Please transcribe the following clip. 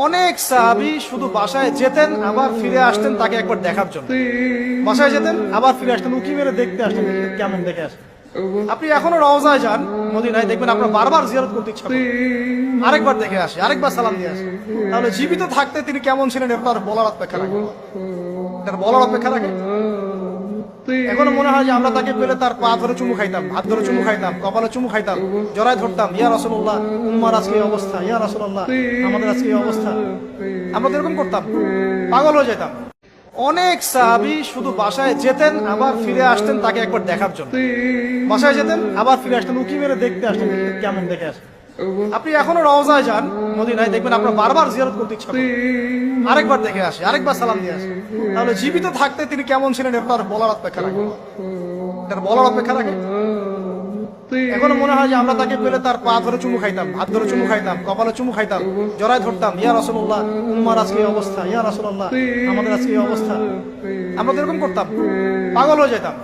অনেক সাহাবী শুধু বাসায় যেতেন আবার ফিরে আসতেন তাকে একবার দেখার জন্য। বাসায় যেতেন আবার ফিরে আসতেন, উকি মেরে দেখতে আসতেন কেমন দেখে আসেন। আপনি এখনো রওজায় যান মদিনায়, দেখবেন আপনার বারবার জিয়ারত করতে ইচ্ছা করে, আরেকবার দেখে আসে, আরেকবার সালাম দিয়ে আসে। তাহলে জীবিত থাকতে তিনি কেমন ছিলেন আপনার বলার অপেক্ষা রাখে, বলার অপেক্ষা রাখে। এখনো মনে হয় যে আমরা তাকে পেলে তার পা ধরে চুমু খাইতাম, হাত ধরে চুমু খাইতাম, কপালে চুমু খাইতাম, জড়ায় ধরতাম, ইয়া রাসূলুল্লাহ উম্মার আজকে এই অবস্থা, ইয়া রাসূলুল্লাহ আমাদের আজকে এই অবস্থা। আমরা এরকম করতাম, পাগল হয়ে যেতাম। অনেক সাহাবী শুধু বাসায় যেতেন আবার ফিরে আসতেন তাকে একবার দেখার জন্য। বাসায় যেতেন আবার ফিরে আসতেন, উকি মেরে দেখতে আসতেন কেমন দেখে আসেন। আপনি এখনো রওজায় যান মদিনায়, দেখবেন আপনার বারবার জিয়ারত করতে ইচ্ছা করে, আরেকবার দেখে আসে, আরেকবার সালাম দিয়ে আসে। তাহলে জীবিত থাকতে তিনি কেমন ছিলেন আপনার বলার অপেক্ষা রাখে, বলার অপেক্ষা রাখে। এখনো মনে হয় যে আমরা তাকে পেলে তার পা ধরে চুমু খাইতাম, হাত ধরে চুমু খাইতাম, কপালে চুমু খাইতাম, জড়ায় ধরতাম, ইয়া রাসূলুল্লাহ উম্মার আজকে এই অবস্থা, ইয়া রাসূলুল্লাহ আমাদের আজকে এই অবস্থা। আমরা এরকম করতাম, পাগল হয়ে যেতাম।